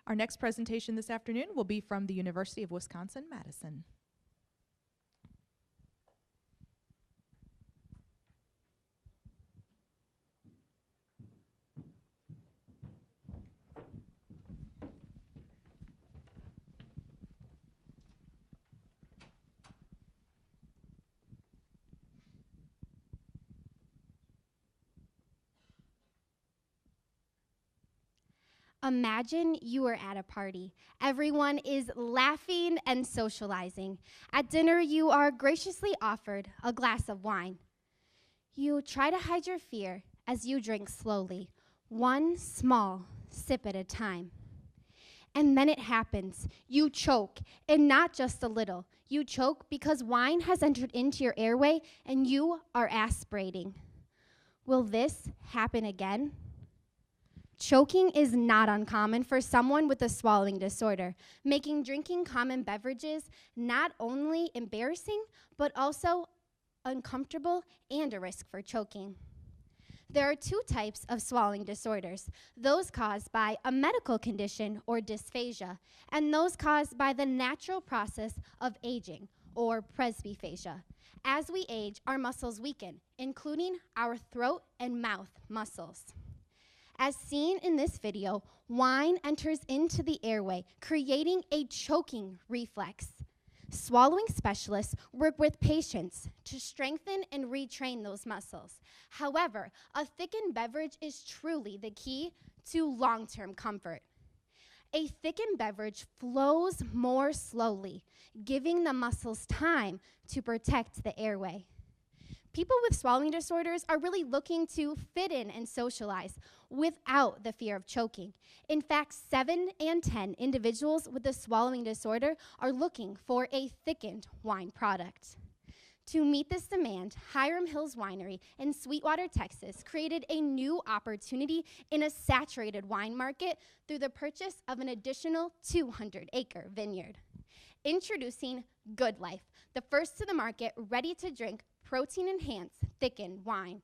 Our next presentation this afternoon will be from the University of Wisconsin-Madison. Imagine you are at a party. Everyone is laughing and socializing. At dinner, you are graciously offered a glass of wine. You try to hide your fear as you drink slowly, one small sip at a time. And then it happens. You choke, and not just a little. You choke because wine has entered into your airway and you are aspirating. Will this happen again? Choking is not uncommon for someone with a swallowing disorder, making drinking common beverages not only embarrassing, but also uncomfortable and a risk for choking. There are two types of swallowing disorders, those caused by a medical condition or dysphagia, and those caused by the natural process of aging or presbyphagia. As we age, our muscles weaken, including our throat and mouth muscles. As seen in this video, wine enters into the airway, creating a choking reflex. Swallowing specialists work with patients to strengthen and retrain those muscles. However, a thickened beverage is truly the key to long-term comfort. A thickened beverage flows more slowly, giving the muscles time to protect the airway. People with swallowing disorders are really looking to fit in and socialize without the fear of choking. In fact, 7 in 10 individuals with a swallowing disorder are looking for a thickened wine product. To meet this demand, Hiram Hills Winery in Sweetwater, Texas, created a new opportunity in a saturated wine market through the purchase of an additional 200-acre vineyard. Introducing Good Life, the first to the market, ready-to-drink, protein-enhanced thickened wine.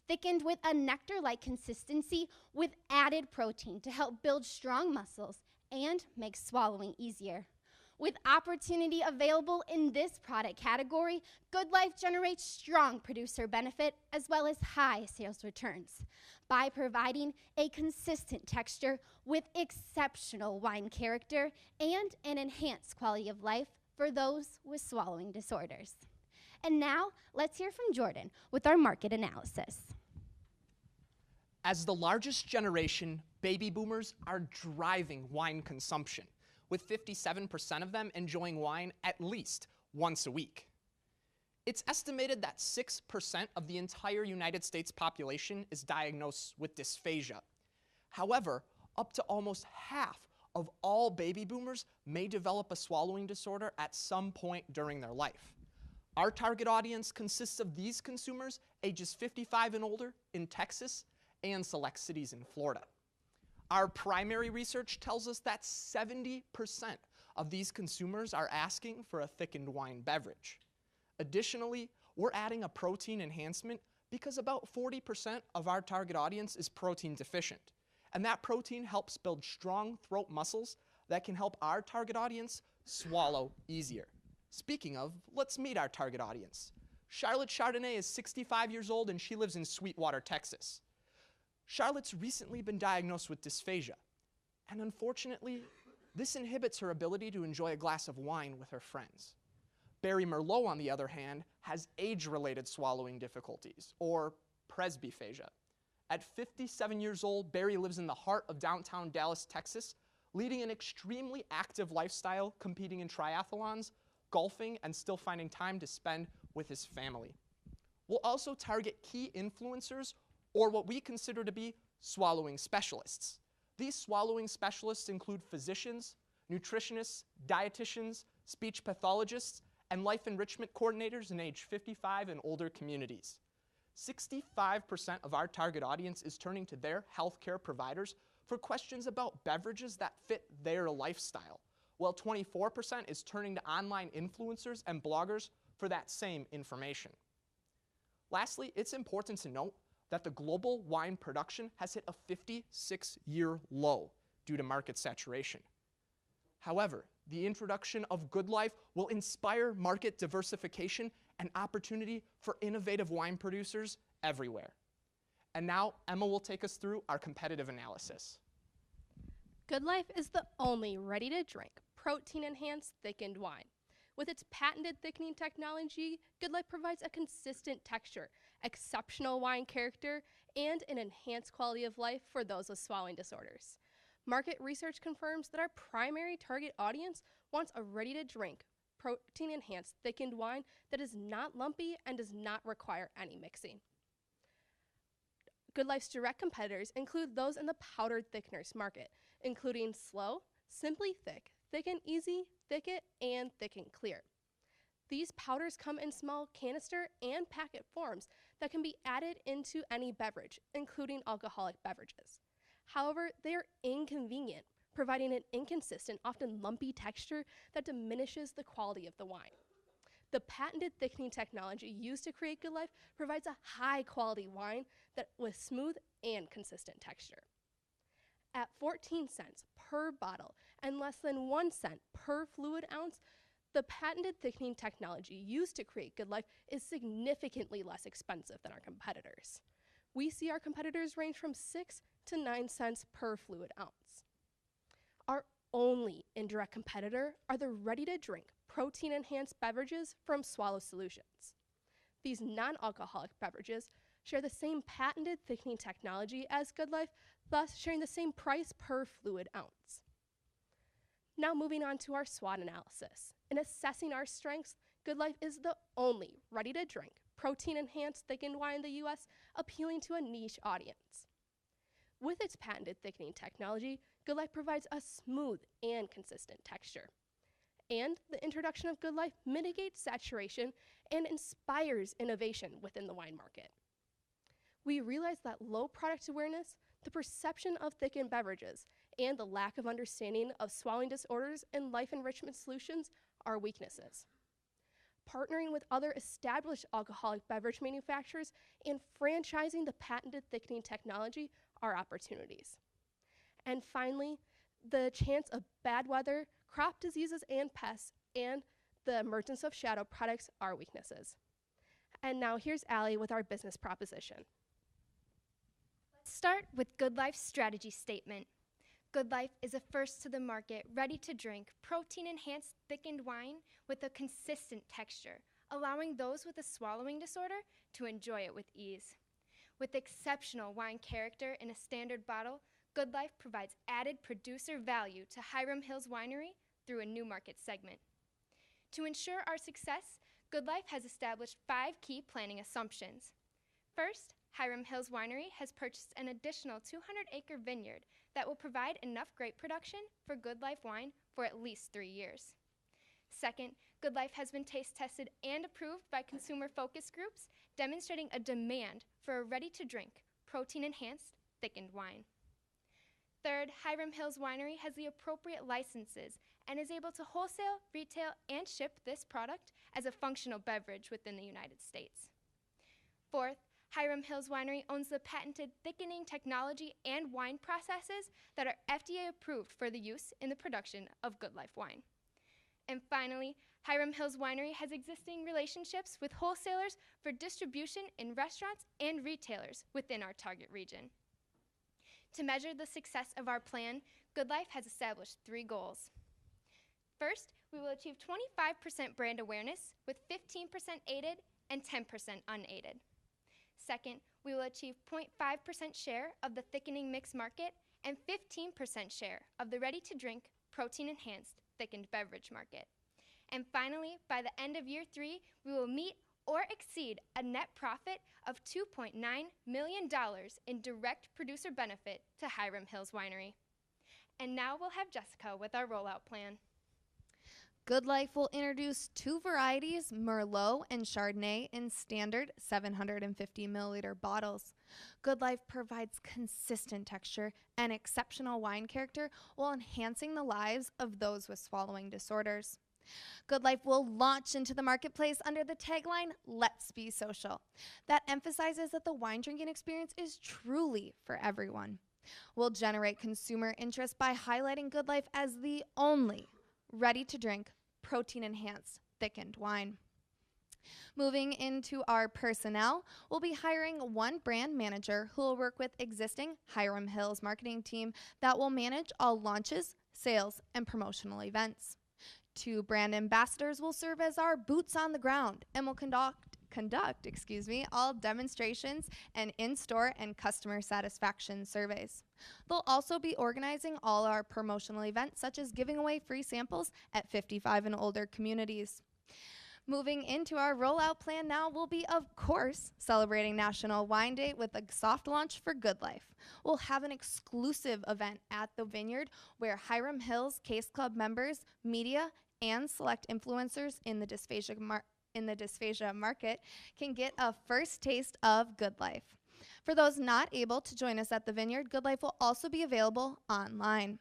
Thickened with a nectar-like consistency with added protein to help build strong muscles and make swallowing easier. With opportunity available in this product category, Good Life generates strong producer benefit as well as high sales returns by providing a consistent texture with exceptional wine character and an enhanced quality of life for those with swallowing disorders. And now, let's hear from Jordan with our market analysis. As the largest generation, baby boomers are driving wine consumption, with 57% of them enjoying wine at least once a week. It's estimated that 6% of the entire United States population is diagnosed with dysphagia. However, up to almost half of all baby boomers may develop a swallowing disorder at some point during their life. Our target audience consists of these consumers ages 55 and older in Texas and select cities in Florida. Our primary research tells us that 70% of these consumers are asking for a thickened wine beverage. Additionally, we're adding a protein enhancement because about 40% of our target audience is protein deficient. And that protein helps build strong throat muscles that can help our target audience swallow easier. Speaking of, let's meet our target audience. Charlotte Chardonnay is 65 years old and she lives in Sweetwater, Texas. Charlotte's recently been diagnosed with dysphagia, and unfortunately, this inhibits her ability to enjoy a glass of wine with her friends. Barry Merlot, on the other hand, has age-related swallowing difficulties, or presbyphagia. At 57 years old, Barry lives in the heart of downtown Dallas, Texas, leading an extremely active lifestyle, competing in triathlons, golfing, and still finding time to spend with his family. We'll also target key influencers, or what we consider to be swallowing specialists. These swallowing specialists include physicians, nutritionists, dietitians, speech pathologists, and life enrichment coordinators in age 55 and older communities. 65% of our target audience is turning to their healthcare providers for questions about beverages that fit their lifestyle, while 24% is turning to online influencers and bloggers for that same information. Lastly, it's important to note that the global wine production has hit a 56-year low, due to market saturation. However, the introduction of Good Life will inspire market diversification and opportunity for innovative wine producers everywhere. And now Emma will take us through our competitive analysis. Good Life is the only ready-to-drink, protein-enhanced thickened wine. With its patented thickening technology, Good Life provides a consistent texture, exceptional wine character, and an enhanced quality of life for those with swallowing disorders. Market research confirms that our primary target audience wants a ready-to-drink, protein-enhanced thickened wine that is not lumpy and does not require any mixing. Good Life's direct competitors include those in the powdered thickeners market, including Slow, Simply Thick, Thick and Easy, Thicket, and Thick and Clear. These powders come in small canister and packet forms that can be added into any beverage, including alcoholic beverages. However, they are inconvenient, providing an inconsistent, often lumpy texture that diminishes the quality of the wine. The patented thickening technology used to create Good Life provides a high-quality wine with smooth and consistent texture. At 14 cents per bottle and less than 1 cent per fluid ounce, the patented thickening technology used to create Good Life is significantly less expensive than our competitors. We see our competitors range from 6 to 9 cents per fluid ounce. Our only indirect competitor are the ready-to-drink, protein-enhanced beverages from Swallow Solutions. These non-alcoholic beverages share the same patented thickening technology as Good Life, thus sharing the same price per fluid ounce. Now moving on to our SWOT analysis. In assessing our strengths, Good Life is the only ready-to-drink, protein-enhanced thickened wine in the U.S. appealing to a niche audience. With its patented thickening technology, Good Life provides a smooth and consistent texture. And the introduction of Good Life mitigates saturation and inspires innovation within the wine market. We realize that low product awareness, the perception of thickened beverages, and the lack of understanding of swallowing disorders and life enrichment solutions are weaknesses. Partnering with other established alcoholic beverage manufacturers and franchising the patented thickening technology are opportunities. And finally, the chance of bad weather, crop diseases and pests, and the emergence of shadow products are weaknesses. And now here's Allie with our business proposition. Let's start with Good Life's strategy statement. Good Life is a first to the market, ready to drink, protein-enhanced thickened wine with a consistent texture, allowing those with a swallowing disorder to enjoy it with ease. With exceptional wine character in a standard bottle, Good Life provides added producer value to Hiram Hills Winery through a new market segment. To ensure our success, Good Life has established 5 key planning assumptions. First, Hiram Hills Winery has purchased an additional 200-acre vineyard that will provide enough grape production for Good Life wine for at least 3 years. Second, Good Life has been taste tested and approved by consumer focus groups, demonstrating a demand for a ready-to-drink, protein-enhanced, thickened wine. Third, Hiram Hills Winery has the appropriate licenses and is able to wholesale, retail, and ship this product as a functional beverage within the United States. Fourth, Hiram Hills Winery owns the patented thickening technology and wine processes that are FDA approved for the use in the production of Good Life wine. And finally, Hiram Hills Winery has existing relationships with wholesalers for distribution in restaurants and retailers within our target region. To measure the success of our plan, Good Life has established 3 goals. First, we will achieve 25% brand awareness with 15% aided and 10% unaided. Second, we will achieve 0.5% share of the thickening mix market and 15% share of the ready-to-drink, protein-enhanced, thickened beverage market. And finally, by the end of year 3, we will meet or exceed a net profit of $2.9 million in direct producer benefit to Hiram Hills Winery. And now we'll have Jessica with our rollout plan. Good Life will introduce 2 varieties, Merlot and Chardonnay, in standard 750 milliliter bottles. Good Life provides consistent texture and exceptional wine character while enhancing the lives of those with swallowing disorders. Good Life will launch into the marketplace under the tagline, "Let's be social." That emphasizes that the wine drinking experience is truly for everyone. We'll generate consumer interest by highlighting Good Life as the only ready-to-drink, protein-enhanced, thickened wine. Moving into our personnel, we'll be hiring one brand manager who will work with existing Hiram Hills marketing team that will manage all launches, sales, and promotional events. Two brand ambassadors will serve as our boots on the ground and will conduct all demonstrations and in-store and customer satisfaction surveys. They'll also be organizing all our promotional events, such as giving away free samples at 55 and older communities. Moving into our rollout plan now, we'll be, of course, celebrating National Wine Day with a soft launch for Good Life. We'll have an exclusive event at the Vineyard where Hiram Hills Case Club members, media, and select influencers in the dysphagia market can get a first taste of Good Life. For those not able to join us at the Vineyard, Good Life will also be available online.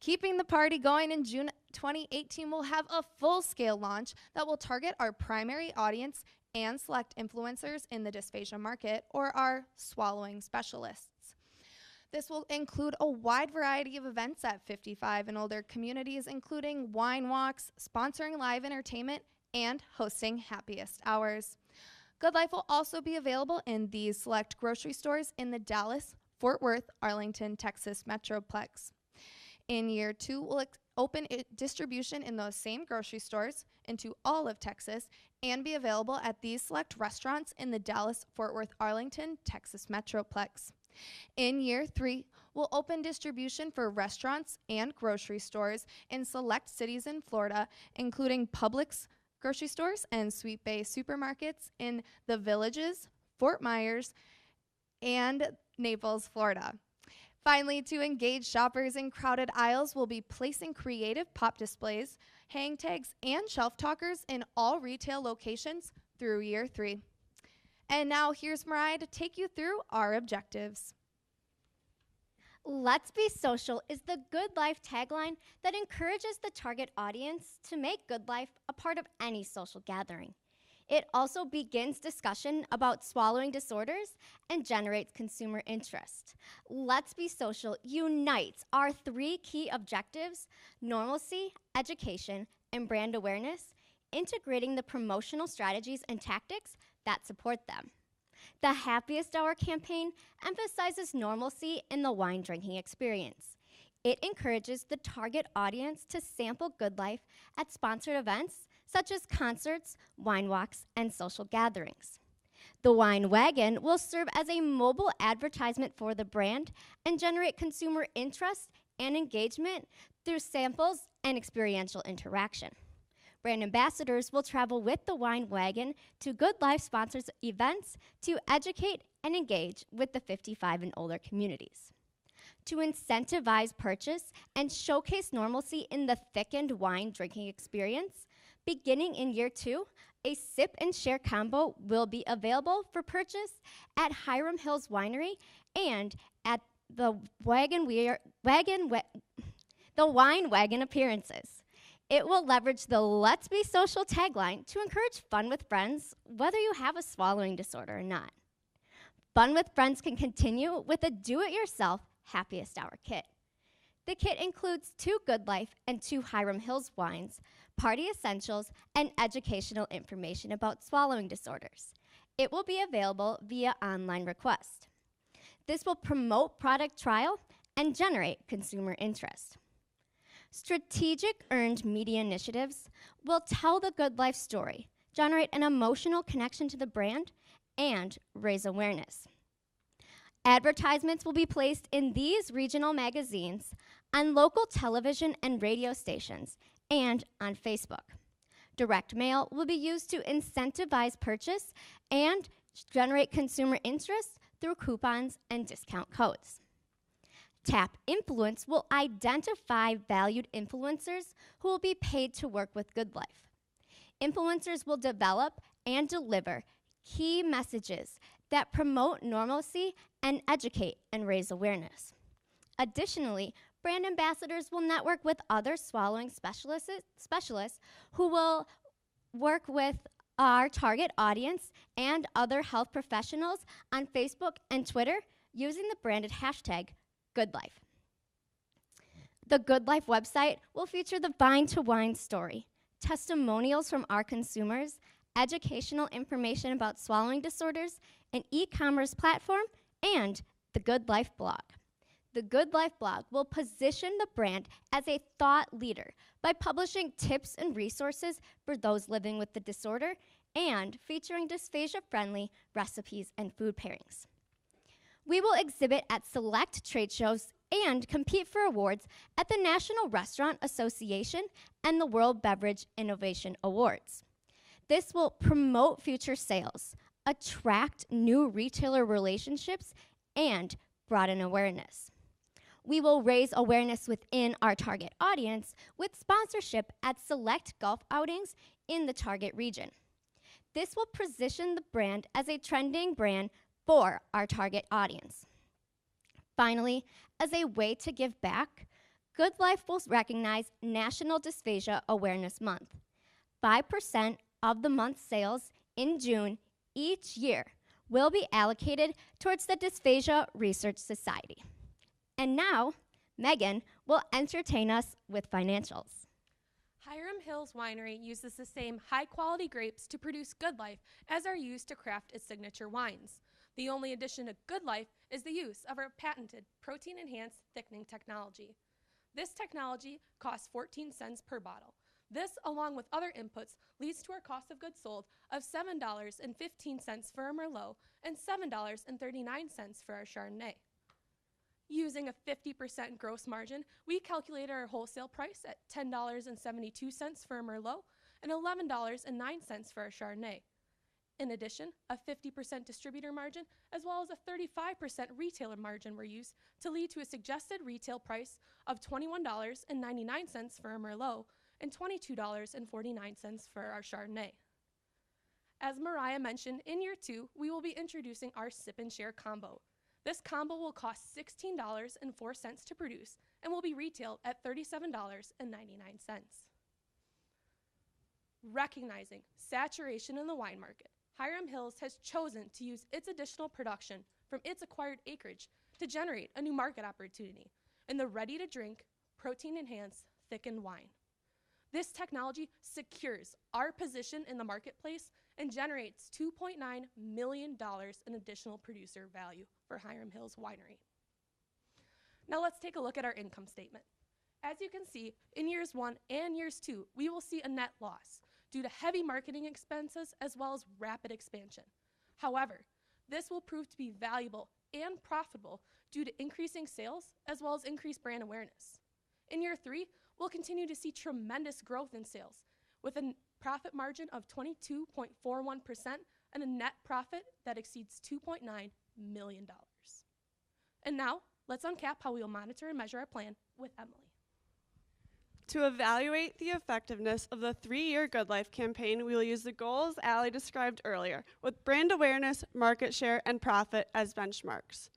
Keeping the party going in June 2018, we'll have a full-scale launch that will target our primary audience and select influencers in the dysphagia market, or our swallowing specialists. This will include a wide variety of events at 55 and older communities, including wine walks, sponsoring live entertainment, and hosting happiest hours. Good Life will also be available in these select grocery stores in the Dallas, Fort Worth, Arlington, Texas Metroplex. In year 2, we'll open distribution in those same grocery stores into all of Texas and be available at these select restaurants in the Dallas, Fort Worth, Arlington, Texas Metroplex. In year 3, we'll open distribution for restaurants and grocery stores in select cities in Florida, including Publix grocery stores and Sweet Bay supermarkets in the Villages, Fort Myers, and Naples, Florida. Finally, to engage shoppers in crowded aisles, we'll be placing creative pop displays, hang tags, and shelf talkers in all retail locations through year 3. And now here's Mariah to take you through our objectives. Let's be social is the Good Life tagline that encourages the target audience to make Good Life a part of any social gathering. It also begins discussion about swallowing disorders and generates consumer interest. Let's Be Social unites our 3 key objectives: normalcy, education, and brand awareness, integrating the promotional strategies and tactics that support them. The Happiest Hour campaign emphasizes normalcy in the wine drinking experience. It encourages the target audience to sample Good Life at sponsored events such as concerts, wine walks, and social gatherings. The Wine Wagon will serve as a mobile advertisement for the brand and generate consumer interest and engagement through samples and experiential interaction. Brand ambassadors will travel with the Wine Wagon to Good Life sponsors events to educate and engage with the 55 and older communities. To incentivize purchase and showcase normalcy in the thickened wine drinking experience, beginning in year 2, a sip and share combo will be available for purchase at Hiram Hills Winery and at the Wine Wagon appearances. It will leverage the Let's Be Social tagline to encourage fun with friends, whether you have a swallowing disorder or not. Fun with friends can continue with a do-it-yourself Happiest Hour kit. The kit includes 2 Good Life and 2 Hiram Hills wines, party essentials, and educational information about swallowing disorders. It will be available via online request. This will promote product trial and generate consumer interest. Strategic earned media initiatives will tell the Good Life story, generate an emotional connection to the brand, and raise awareness. Advertisements will be placed in these regional magazines, on local television and radio stations, and on Facebook. Direct mail will be used to incentivize purchase and generate consumer interest through coupons and discount codes. Tap Influence will identify valued influencers who will be paid to work with Good Life. Influencers will develop and deliver key messages that promote normalcy and educate and raise awareness. Additionally, brand ambassadors will network with other swallowing specialists who will work with our target audience and other health professionals on Facebook and Twitter using the branded hashtag Good Life. The Good Life website will feature the Vine to Wine story, testimonials from our consumers, educational information about swallowing disorders, an e-commerce platform, and the Good Life blog. The Good Life blog will position the brand as a thought leader by publishing tips and resources for those living with the disorder and featuring dysphagia-friendly recipes and food pairings. We will exhibit at select trade shows and compete for awards at the National Restaurant Association and the World Beverage Innovation Awards. This will promote future sales, attract new retailer relationships, and broaden awareness. We will raise awareness within our target audience with sponsorship at select golf outings in the target region. This will position the brand as a trending brand for our target audience. Finally, as a way to give back, Good Life will recognize National Dysphagia Awareness Month. 5% of the month's sales in June each year will be allocated towards the Dysphagia Research Society. And now, Megan will entertain us with financials. Hiram Hills Winery uses the same high-quality grapes to produce Good Life as are used to craft its signature wines. The only addition to Good Life is the use of our patented protein-enhanced thickening technology. This technology costs 14 cents per bottle. This, along with other inputs, leads to our cost of goods sold of $7.15 for our Merlot and $7.39 for our Chardonnay. Using a 50% gross margin, we calculated our wholesale price at $10.72 for a Merlot and $11.09 for a Chardonnay. In addition, a 50% distributor margin as well as a 35% retailer margin were used to lead to a suggested retail price of $21.99 for a Merlot and $22.49 for our Chardonnay. As Mariah mentioned, in year 2, we will be introducing our Sip and Share combo. This combo will cost $16.04 to produce and will be retailed at $37.99. Recognizing saturation in the wine market, Hiram Hills has chosen to use its additional production from its acquired acreage to generate a new market opportunity in the ready-to-drink, protein-enhanced, thickened wine. This technology secures our position in the marketplace and generates $2.9 million in additional producer value for Hiram Hills Winery. Now let's take a look at our income statement. As you can see, in years 1 and years 2, we will see a net loss due to heavy marketing expenses as well as rapid expansion. However, this will prove to be valuable and profitable due to increasing sales as well as increased brand awareness. In year 3, we'll continue to see tremendous growth in sales with a profit margin of 22.41% and a net profit that exceeds $2.9 million. And now, let's uncap how we will monitor and measure our plan with Emily. To evaluate the effectiveness of the 3-year Good Life campaign, we will use the goals Allie described earlier, with brand awareness, market share, and profit as benchmarks.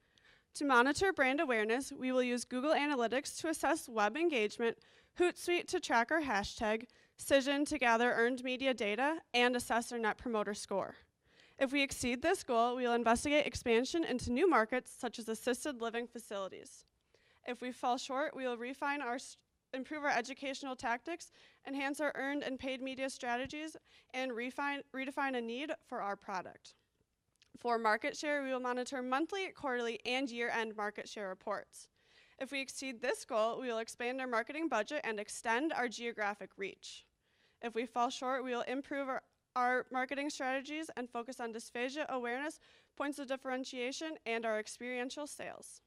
To monitor brand awareness, we will use Google Analytics to assess web engagement, Hootsuite to track our hashtag, Cision to gather earned media data, and assess our Net Promoter Score. If we exceed this goal, we will investigate expansion into new markets such as assisted living facilities. If we fall short, we will improve our educational tactics, enhance our earned and paid media strategies, and redefine a need for our product. For market share, we will monitor monthly, quarterly, and year-end market share reports. If we exceed this goal, we will expand our marketing budget and extend our geographic reach. If we fall short, we will improve our marketing strategies and focus on dysphagia awareness, points of differentiation, and our experiential sales.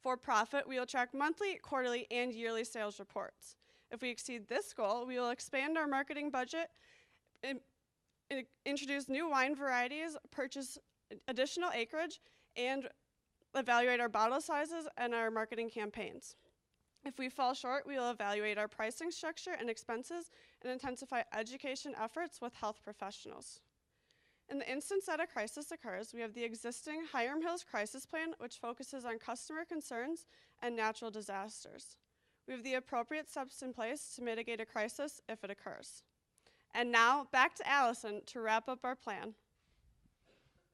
For profit, we will track monthly, quarterly, and yearly sales reports. If we exceed this goal, we will expand our marketing budget, introduce new wine varieties, purchase additional acreage, and evaluate our bottle sizes and our marketing campaigns. If we fall short, we will evaluate our pricing structure and expenses and intensify education efforts with health professionals. In the instance that a crisis occurs, we have the existing Hiram Hills Crisis Plan, which focuses on customer concerns and natural disasters. We have the appropriate steps in place to mitigate a crisis if it occurs. And now, back to Allison to wrap up our plan.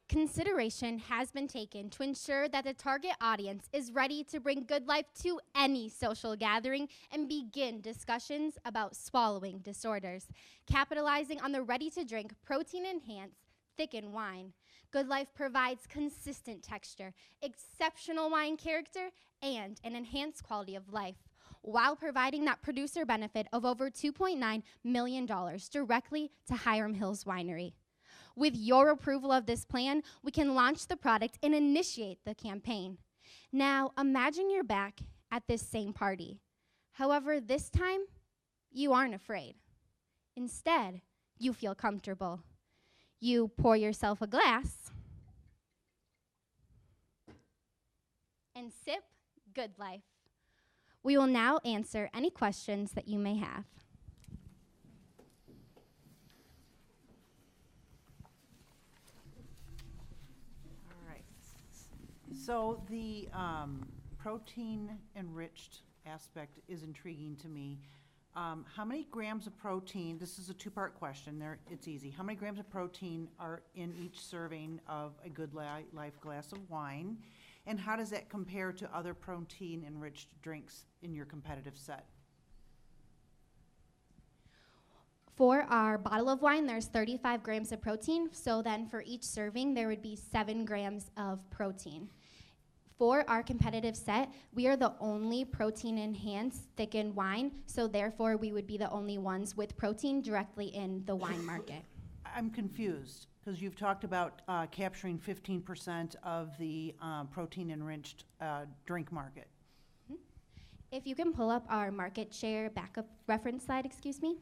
Consideration has been taken to ensure that the target audience is ready to bring good life to any social gathering and begin discussions about swallowing disorders, capitalizing on the ready-to-drink, protein-enhanced, thickened wine. Good Life provides consistent texture, exceptional wine character, and an enhanced quality of life, while providing that producer benefit of over $2.9 million directly to Hiram Hills Winery. With your approval of this plan, we can launch the product and initiate the campaign. Now, imagine you're back at this same party. However, this time, you aren't afraid. Instead, you feel comfortable. You pour yourself a glass and sip Good Life. We will now answer any questions that you may have. So the protein-enriched aspect is intriguing to me. How many grams of protein, this is a two-part question, it's easy. How many grams of protein are in each serving of a Good Life glass of wine? And how does that compare to other protein-enriched drinks in your competitive set? For our bottle of wine, there's 35 grams of protein, so then for each serving, there would be 7 grams of protein. For our competitive set, we are the only protein-enhanced thickened wine, so therefore we would be the only ones with protein directly in the wine market. I'm confused, because you've talked about capturing 15% of the protein-enriched drink market. If you can pull up our market share backup reference slide, excuse me.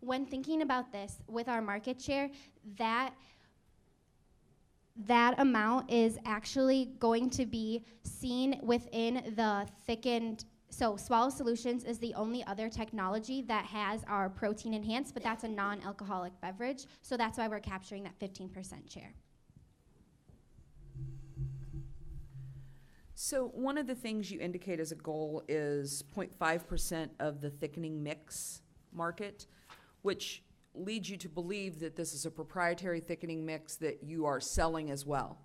When thinking about this, with our market share, that amount is actually going to be seen within the thickened. So Swallow Solutions is the only other technology that has our protein enhanced, but that's a non-alcoholic beverage, so that's why we're capturing that 15% share. So one of the things you indicate as a goal is 0.5% of the thickening mix market, which leads you to believe that this is a proprietary thickening mix that you are selling as well.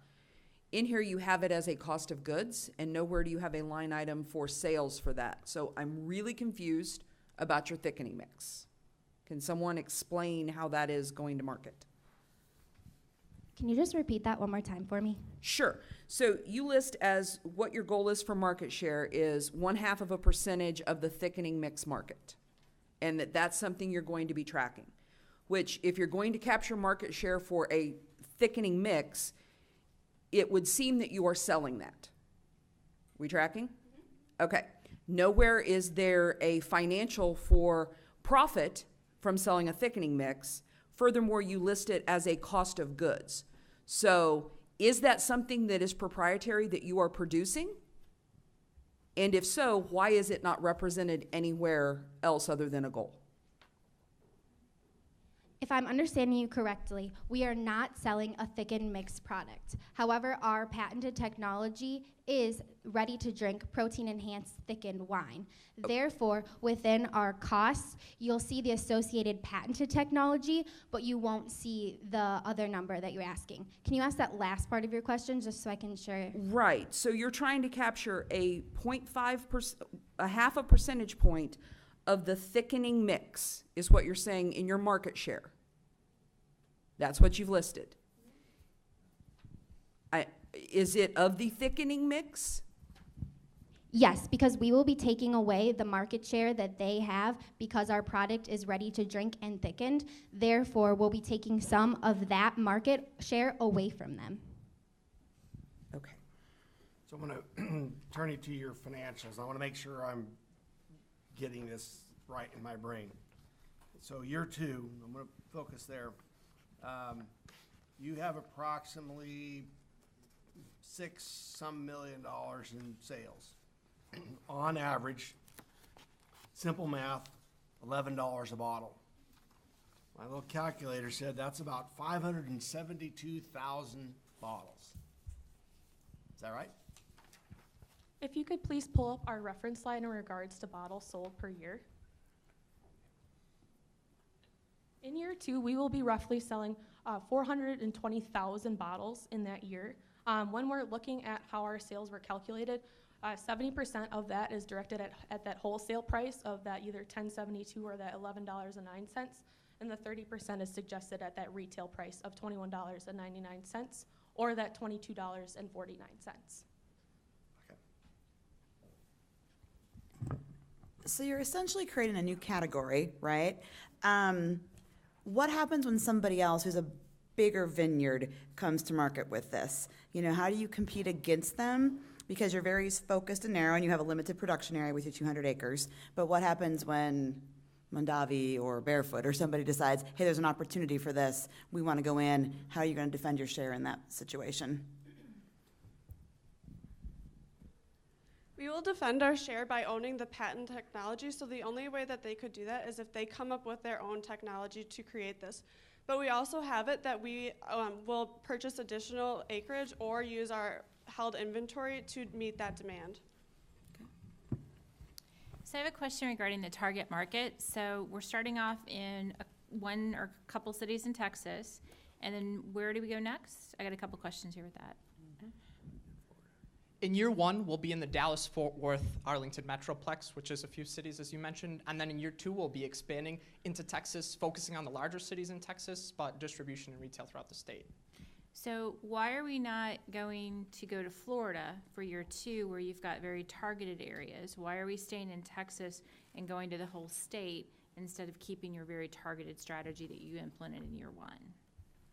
In here you have it as a cost of goods, and nowhere do you have a line item for sales for that. So I'm really confused about your thickening mix. Can someone explain how that is going to market? Can you just repeat that one more time for me? Sure. So you list as what your goal is for market share is 0.5% of the thickening mix market, and that's something you're going to be tracking. Which, if you're going to capture market share for a thickening mix, it would seem that you are selling that. We tracking? Okay. Nowhere is there a financial for profit from selling a thickening mix. Furthermore, you list it as a cost of goods. So is that something that is proprietary that you are producing? And if so, why is it not represented anywhere else other than a goal? If I'm understanding you correctly, we are not selling a thickened mix product. However, our patented technology is ready-to-drink, protein-enhanced thickened wine. Therefore, within our costs, you'll see the associated patented technology, but you won't see the other number that you're asking. Can you ask that last part of your question, just so I can ensure? Right. So you're trying to capture a 0.5%, a half a percentage point of the thickening mix is what you're saying in your market share. That's what you've listed. Is it of the thickening mix? Yes, because we will be taking away the market share that they have because our product is ready to drink and thickened. Therefore, we'll be taking some of that market share away from them. Okay. So I'm going to turn it to your financials. I want to make sure I'm getting this right in my brain. So year 2, I'm going to focus there. You have approximately $6 million in sales. On average, simple math, $11 a bottle. My little calculator said that's about 572,000 bottles. Is that right? If you could please pull up our reference line in regards to bottles sold per year. In year 2, we will be roughly selling 420,000 bottles in that year. When we're looking at how our sales were calculated, 70% of that is directed at that wholesale price of that either $10.72 or that $11.09, and the 30% is suggested at that retail price of $21.99 or that $22.49. So you're essentially creating a new category, right? What happens when somebody else who's a bigger vineyard comes to market with this? You know, how do you compete against them? Because you're very focused and narrow and you have a limited production area with your 200 acres. But what happens when Mondavi or Barefoot or somebody decides, hey, there's an opportunity for this, we want to go in? How are you going to defend your share in that situation? We will defend our share by owning the patent technology, so the only way that they could do that is if they come up with their own technology to create this. But we also have it that we will purchase additional acreage or use our held inventory to meet that demand. So I have a question regarding the target market. So we're starting off in one or a couple cities in Texas, and then where do we go next? I got a couple questions here with that. In year 1, we'll be in the Dallas-Fort Worth, Arlington Metroplex, which is a few cities, as you mentioned. And then in year 2, we'll be expanding into Texas, focusing on the larger cities in Texas, but distribution and retail throughout the state. So why are we not going to go to Florida for year 2, where you've got very targeted areas? Why are we staying in Texas and going to the whole state instead of keeping your very targeted strategy that you implemented in year 1?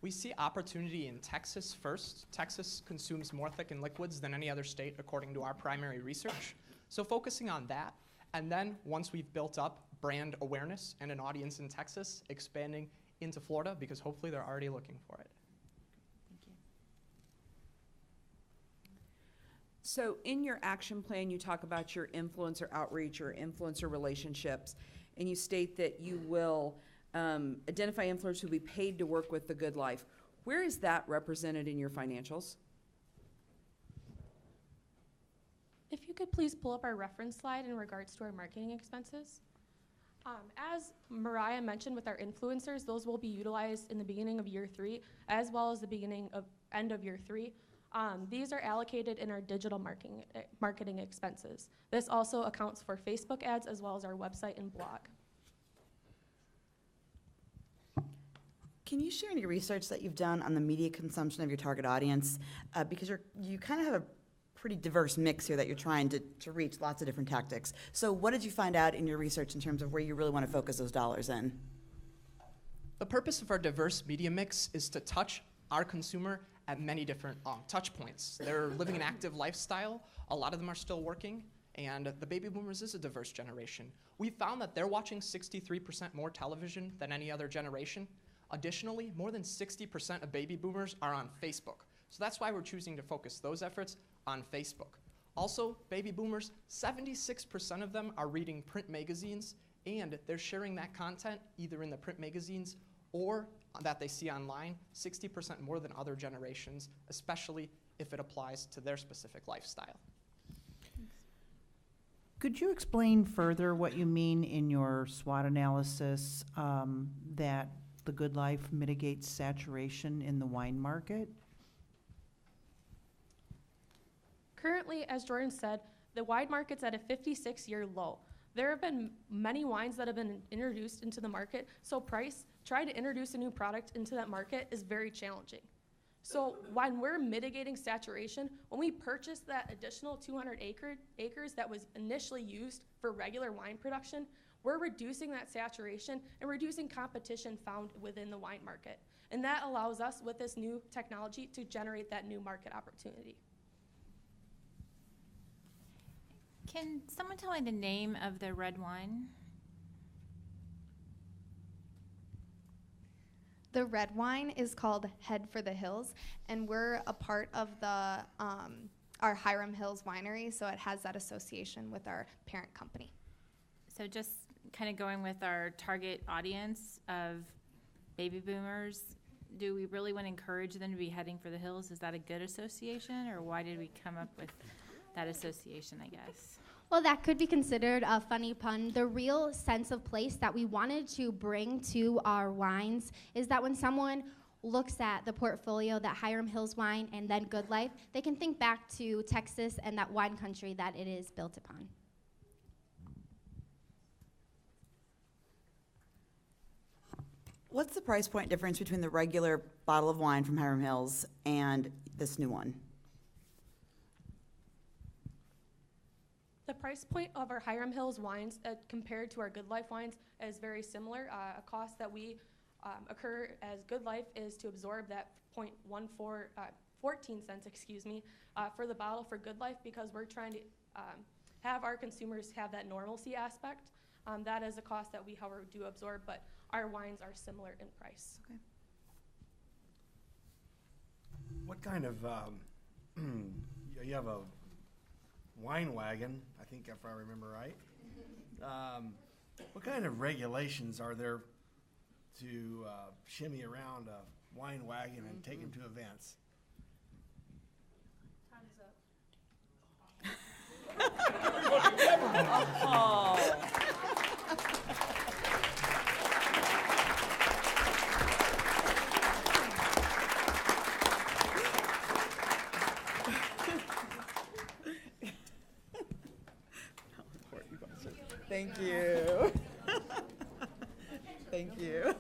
We see opportunity in Texas first. Texas consumes more thickened liquids than any other state, according to our primary research. So focusing on that, and then once we've built up brand awareness and an audience in Texas, expanding into Florida, because hopefully they're already looking for it. Thank you. So in your action plan, you talk about your influencer outreach or influencer relationships, and you state that you will identify influencers who will be paid to work with The Good Life. Where is that represented in your financials? If you could please pull up our reference slide in regards to our marketing expenses. As Mariah mentioned with our influencers, those will be utilized in the beginning of year 3 as well as the end of year 3. These are allocated in our digital marketing expenses. This also accounts for Facebook ads as well as our website and blog. Can you share any research that you've done on the media consumption of your target audience? Because you kind of have a pretty diverse mix here that you're trying to reach lots of different tactics. So what did you find out in your research in terms of where you really want to focus those dollars in? The purpose of our diverse media mix is to touch our consumer at many different touch points. They're living an active lifestyle. A lot of them are still working. And the baby boomers is a diverse generation. We found that they're watching 63% more television than any other generation. Additionally, more than 60% of baby boomers are on Facebook. So that's why we're choosing to focus those efforts on Facebook. Also, baby boomers, 76% of them are reading print magazines, and they're sharing that content either in the print magazines or that they see online, 60% more than other generations, especially if it applies to their specific lifestyle. Could you explain further what you mean in your SWOT analysis that The Good Life mitigates saturation in the wine market? Currently, as Jordan said, the wine market's at a 56-year low. There have been many wines that have been introduced into the market, so trying to introduce a new product into that market is very challenging. So when we're mitigating saturation, when we purchase that additional 200 acres that was initially used for regular wine production, we're reducing that saturation and reducing competition found within the wine market. And that allows us, with this new technology, to generate that new market opportunity. Can someone tell me the name of the red wine? The red wine is called Head for the Hills, and we're a part of the our Hiram Hills winery, so it has that association with our parent company. So just kind of going with our target audience of baby boomers, do we really want to encourage them to be heading for the hills? Is that a good association, or why did we come up with that association, I guess? Well, that could be considered a funny pun. The real sense of place that we wanted to bring to our wines is that when someone looks at the portfolio that Hiram Hills Wine and then Good Life, they can think back to Texas and that wine country that it is built upon. What's the price point difference between the regular bottle of wine from Hiram Hills and this new one? The price point of our Hiram Hills wines compared to our Good Life wines is very similar. A cost that we occur as Good Life is to absorb that 14 cents, for the bottle for Good Life, because we're trying to have our consumers have that normalcy aspect. That is a cost that we, however, do absorb, but our wines are similar in price. Okay. What kind of, you have a wine wagon, I think if I remember right. What kind of regulations are there to shimmy around a wine wagon and take them to events? Thank you. Thank you.